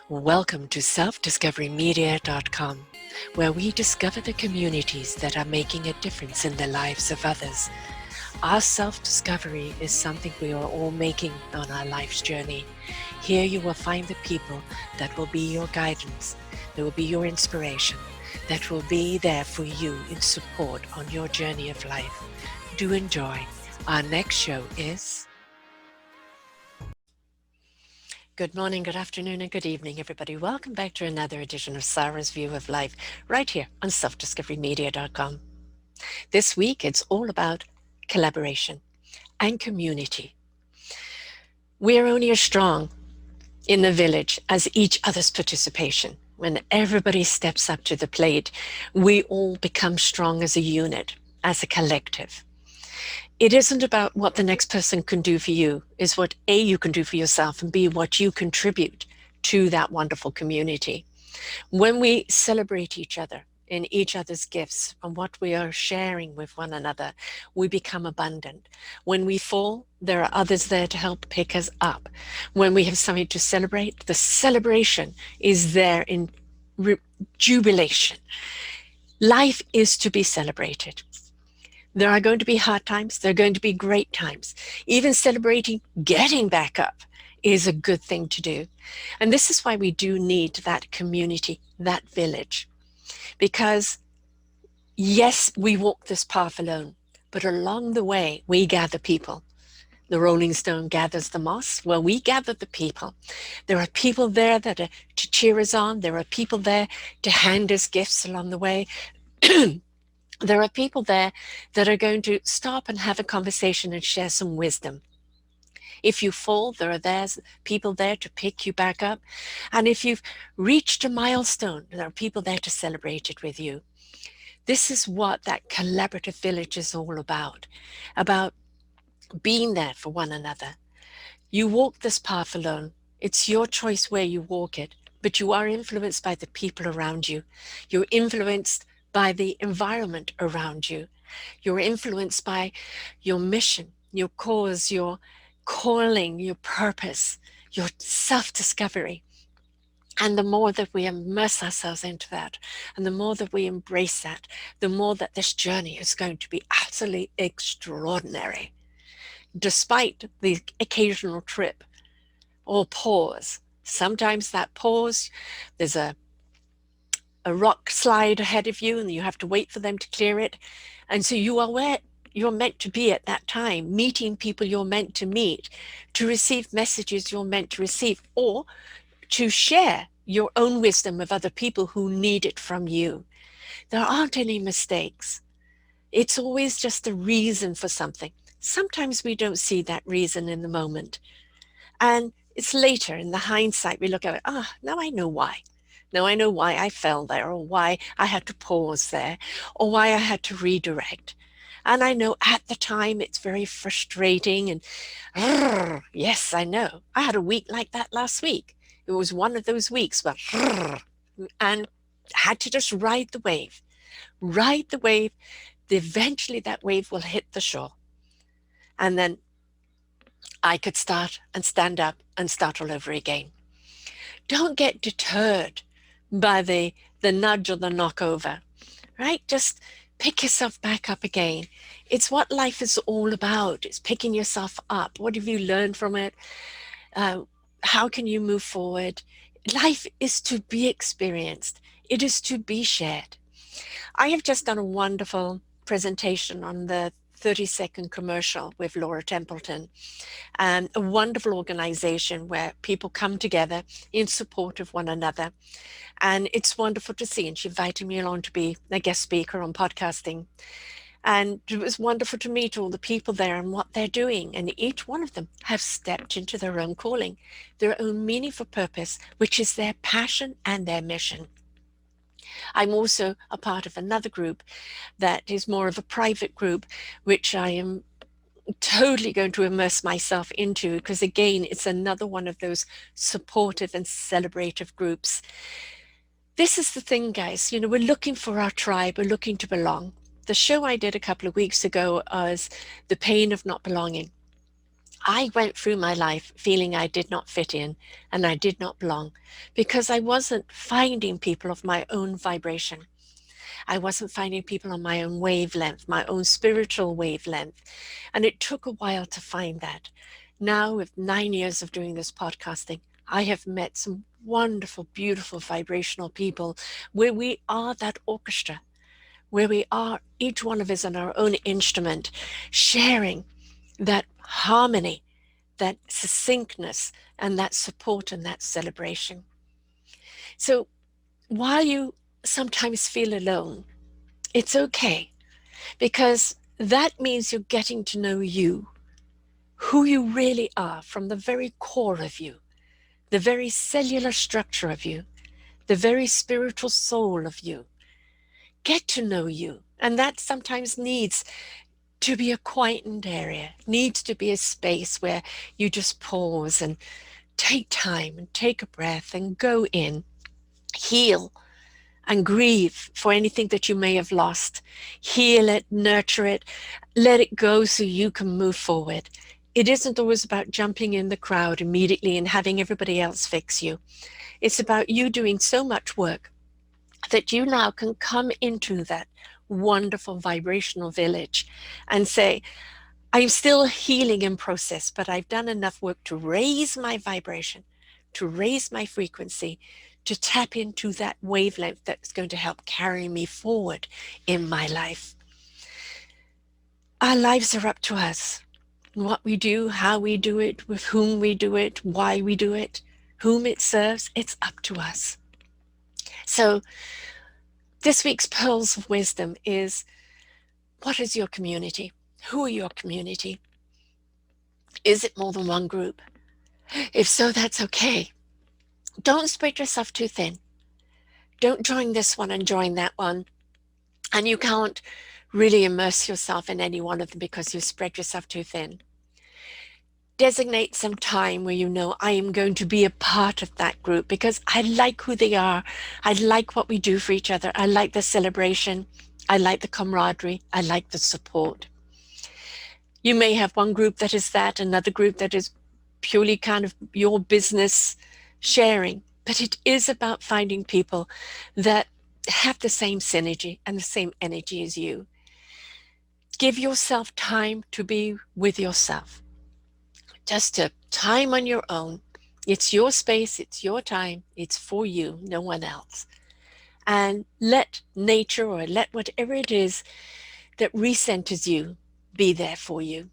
Welcome to selfdiscoverymedia.com, where we discover the communities that are making a difference in the lives of others. Our self-discovery is something we are all making on our life's journey. Here you will find the people that will be your guidance, that will be your inspiration, that will be there for you in support on your journey of life. Do enjoy. Our next show is... Good morning, good afternoon, and good evening, everybody. Welcome back to another edition of Sarah's View of Life, right here on selfdiscoverymedia.com. This week, it's all about collaboration and community. We are only as strong in the village as each other's participation. When everybody steps up to the plate, we all become strong as a unit, as a collective. It isn't about what the next person can do for you, it's what A, you can do for yourself, and B, what you contribute to that wonderful community. When we celebrate each other in each other's gifts and what we are sharing with one another, we become abundant. When we fall, there are others there to help pick us up. When we have something to celebrate, the celebration is there in jubilation. Life is to be celebrated. There are going to be hard times. There are going to be great times. Even celebrating getting back up is a good thing to do. And this is why we do need that community, that village. Because yes, we walk this path alone, but along the way, we gather people. The rolling stone gathers the moss. Well, we gather the people. There are people there that are to cheer us on. There are people there to hand us gifts along the way. There are people there that are going to stop and have a conversation and share some wisdom. If you fall, there are people there to pick you back up. And if you've reached a milestone, there are people there to celebrate it with you. This is what that collaborative village is all about being there for one another. You walk this path alone. It's your choice where you walk it, but you are influenced by the people around you. You're influenced by the environment around you. You're influenced by your mission, your cause, your calling, your purpose, your self-discovery. And the more that we immerse ourselves into that, and the more that we embrace that, the more that this journey is going to be absolutely extraordinary. Despite the occasional trip or pause, sometimes that pause, there's a rock slide ahead of you and you have to wait for them to clear it. And so you are where you're meant to be at that time, meeting people you're meant to meet, to receive messages you're meant to receive, or to share your own wisdom with other people who need it from you. There aren't any mistakes. It's always just a reason for something. Sometimes we don't see that reason in the moment. And it's later in the hindsight, we look at it, now I know why. Now I know why I fell there, or why I had to pause there, or why I had to redirect. And I know at the time it's very frustrating and yes, I know. I had a week like that last week. It was one of those weeks where and had to just ride the wave. Ride the wave. Eventually that wave will hit the shore. And then I could start and stand up and start all over again. Don't get deterred by the nudge or the knockover, right? Just pick yourself back up again. It's what life is all about. It's picking yourself up. What have you learned from it? How can you move forward? Life is to be experienced. It is to be shared. I have just done a wonderful presentation on the 30-second commercial with Laura Templeton, and a wonderful organization where people come together in support of one another. And it's wonderful to see. And she invited me along to be a guest speaker on podcasting. And it was wonderful to meet all the people there and what they're doing. And each one of them have stepped into their own calling, their own meaningful purpose, which is their passion and their mission. I'm also a part of another group that is more of a private group, which I am totally going to immerse myself into, because again, it's another one of those supportive and celebrative groups. This is the thing, guys, we're looking for our tribe, we're looking to belong. The show I did a couple of weeks ago was The Pain of Not Belonging. I went through my life feeling I did not fit in and I did not belong because I wasn't finding people of my own vibration. I wasn't finding people on my own wavelength, my own spiritual wavelength. And it took a while to find that. Now, with 9 years of doing this podcasting, I have met some wonderful, beautiful, vibrational people where we are that orchestra, where we are, each one of us on our own instrument, sharing that harmony, that succinctness, and that support and that celebration. So while you sometimes feel alone, it's okay because that means you're getting to know you, who you really are from the very core of you, the very cellular structure of you, the very spiritual soul of you. Get to know you. And that sometimes needs to be a quietened area, needs to be a space where you just pause and take time and take a breath and go in, heal and grieve for anything that you may have lost. Heal it, nurture it, let it go so you can move forward. It isn't always about jumping in the crowd immediately and having everybody else fix you. It's about you doing so much work that you now can come into that wonderful vibrational village and say, I'm still healing in process, but I've done enough work to raise my vibration, to raise my frequency, to tap into that wavelength that's going to help carry me forward in my life. Our lives are up to us. What we do, how we do it, with whom we do it, why we do it, whom it serves, it's up to us. So this week's Pearls of Wisdom is, what is your community? Who are your community? Is it more than one group? If so, that's okay. Don't spread yourself too thin. Don't join this one and join that one. And you can't really immerse yourself in any one of them because you spread yourself too thin. Designate some time where you know I am going to be a part of that group because I like who they are. I like what we do for each other. I like the celebration. I like the camaraderie. I like the support. You may have one group that is that, another group that is purely kind of your business sharing. But it is about finding people that have the same synergy and the same energy as you. Give yourself time to be with yourself. Just a time on your own. It's your space, it's your time, it's for you, no one else. And let nature or let whatever it is that recenters you be there for you.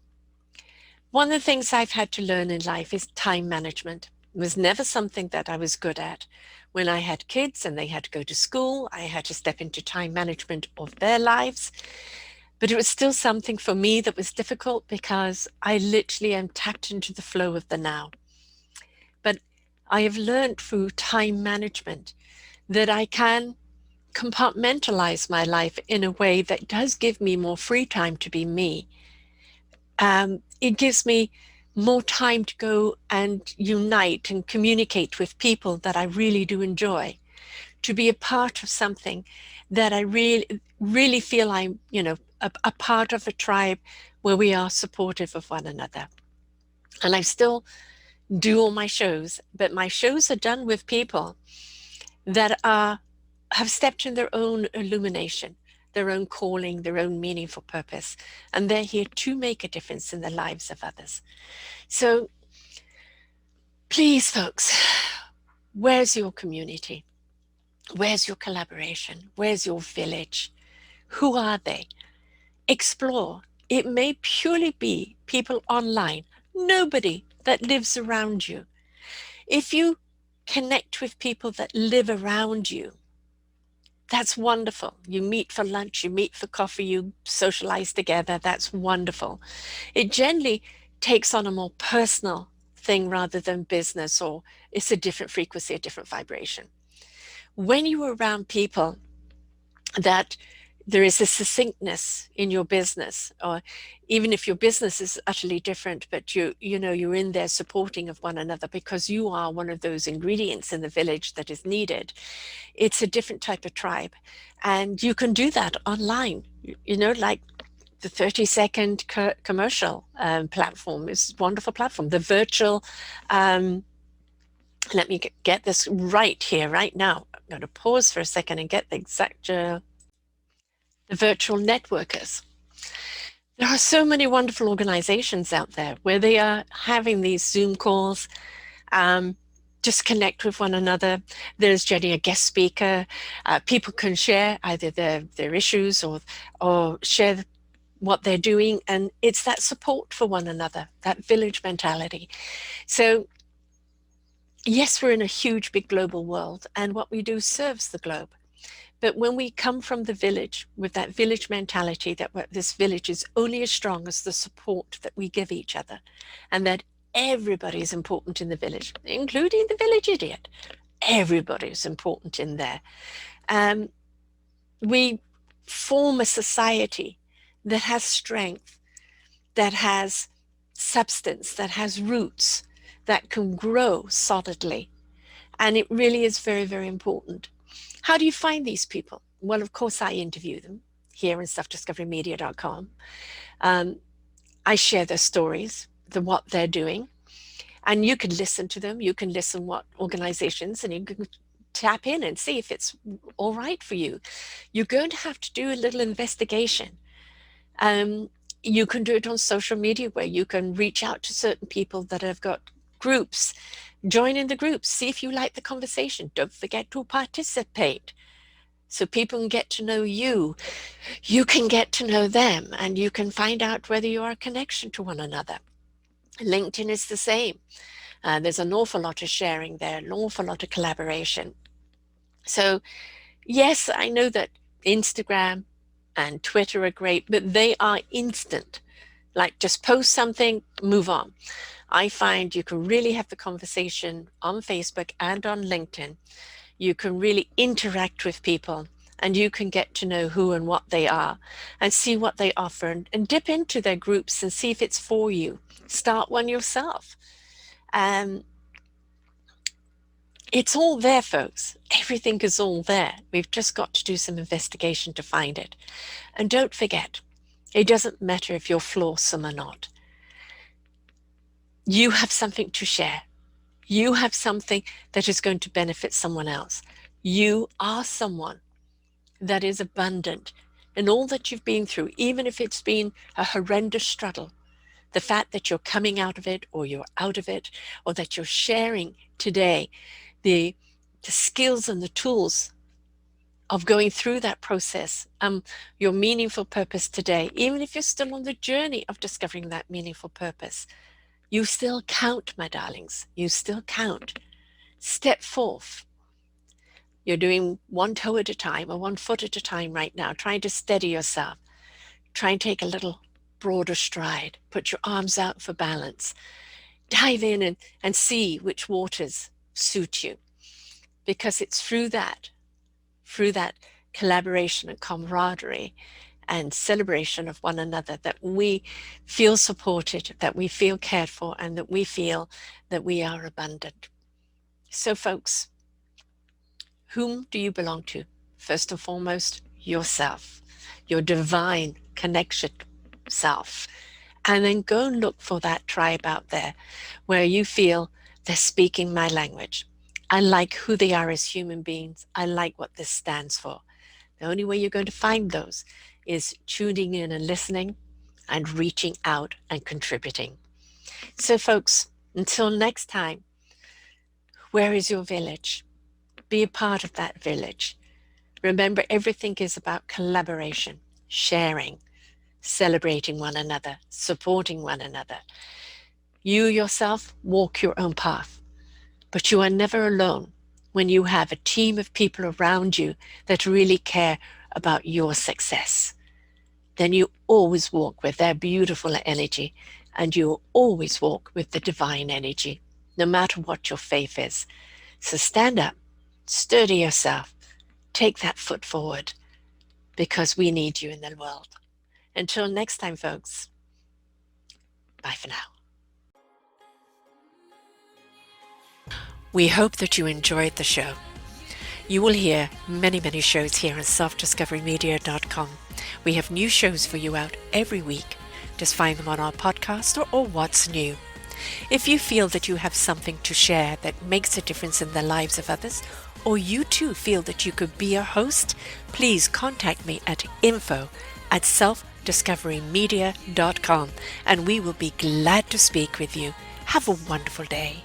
One of the things I've had to learn in life is time management. It was never something that I was good at. When I had kids and they had to go to school, I had to step into time management of their lives. But it was still something for me that was difficult because I literally am tapped into the flow of the now. But I have learned through time management that I can compartmentalize my life in a way that does give me more free time to be me. It gives me more time to go and unite and communicate with people that I really do enjoy, to be a part of something that I really feel I'm, a part of a tribe where we are supportive of one another. And I still do all my shows, but my shows are done with people that have stepped in their own illumination, their own calling, their own meaningful purpose, and they're here to make a difference in the lives of others. So please, folks, where's your community? Where's your collaboration? Where's your village? Who are they? Explore. It may purely be people online, nobody that lives around you. If you connect with people that live around you, that's wonderful. You meet for lunch, you meet for coffee, you socialize together. That's wonderful. It generally takes on a more personal thing rather than business, or it's a different frequency, a different vibration. When you are around people that there is a succinctness in your business, or even if your business is utterly different, but you're in there supporting of one another because you are one of those ingredients in the village that is needed. It's a different type of tribe, and you can do that online. Like the 30-second commercial platform is a wonderful platform. The virtual, let me get this right here, right now. I'm going to pause for a second and get the exact, the virtual networkers. There are so many wonderful organizations out there where they are having these Zoom calls, just connect with one another. There's Jenny, a guest speaker. People can share either their issues or share what they're doing. And it's that support for one another, that village mentality. So yes, we're in a huge, big global world, and what we do serves the globe. But when we come from the village with that village mentality, that this village is only as strong as the support that we give each other, and that everybody is important in the village, including the village idiot. Everybody is important in there. We form a society that has strength, that has substance, that has roots, that can grow solidly. And it really is very, very important. How do you find these people? Well, of course, I interview them here in selfdiscoverymedia.com. I share their stories, what they're doing, and you can listen to them. You can listen what organizations, and you can tap in and see if it's all right for you. You're going to have to do a little investigation. You can do it on social media where you can reach out to certain people that have got groups. Join in the groups. See if you like the conversation. Don't forget to participate so people can get to know you. You can get to know them, and you can find out whether you are a connection to one another. LinkedIn is the same. There's an awful lot of sharing there, an awful lot of collaboration. So yes, I know that Instagram and Twitter are great, but they are instant. Like just post something, move on. I find you can really have the conversation on Facebook and on LinkedIn. You can really interact with people, and you can get to know who and what they are and see what they offer, and dip into their groups and see if it's for you. Start one yourself. It's all there, folks. Everything is all there. We've just got to do some investigation to find it. And don't forget, it doesn't matter if you're flawsome or not. You have something to share. You have something that is going to benefit someone else. You are someone that is abundant in all that you've been through, even if it's been a horrendous struggle. The fact that you're coming out of it, or you're out of it, or that you're sharing today the skills and the tools of going through that process, your meaningful purpose today, even if you're still on the journey of discovering that meaningful purpose, you still count, my darlings. You still count. Step forth. You're doing one toe at a time or one foot at a time right now, trying to steady yourself. Try and take a little broader stride. Put your arms out for balance. Dive in and see which waters suit you. Because it's through that collaboration and camaraderie and celebration of one another that we feel supported, that we feel cared for, and that we feel that we are abundant. So folks, whom do you belong to? First and foremost, yourself, your divine connection self. And then go and look for that tribe out there where you feel they're speaking my language. I like who they are as human beings. I like what this stands for. The only way you're going to find those is tuning in and listening and reaching out and contributing. So folks, until next time, where is your village? Be a part of that village. Remember, everything is about collaboration, sharing, celebrating one another, supporting one another. You yourself walk your own path, but you are never alone when you have a team of people around you that really care about your success. Then you always walk with their beautiful energy, and you always walk with the divine energy, no matter what your faith is. So stand up, sturdy yourself, take that foot forward, because we need you in the world. Until next time, folks, bye for now. We hope that you enjoyed the show. You will hear many shows here on selfdiscoverymedia.com. We have new shows for you out every week. Just find them on our podcast or What's New. If you feel that you have something to share that makes a difference in the lives of others, or you too feel that you could be a host, please contact me at info@selfdiscoverymedia.com and we will be glad to speak with you. Have a wonderful day.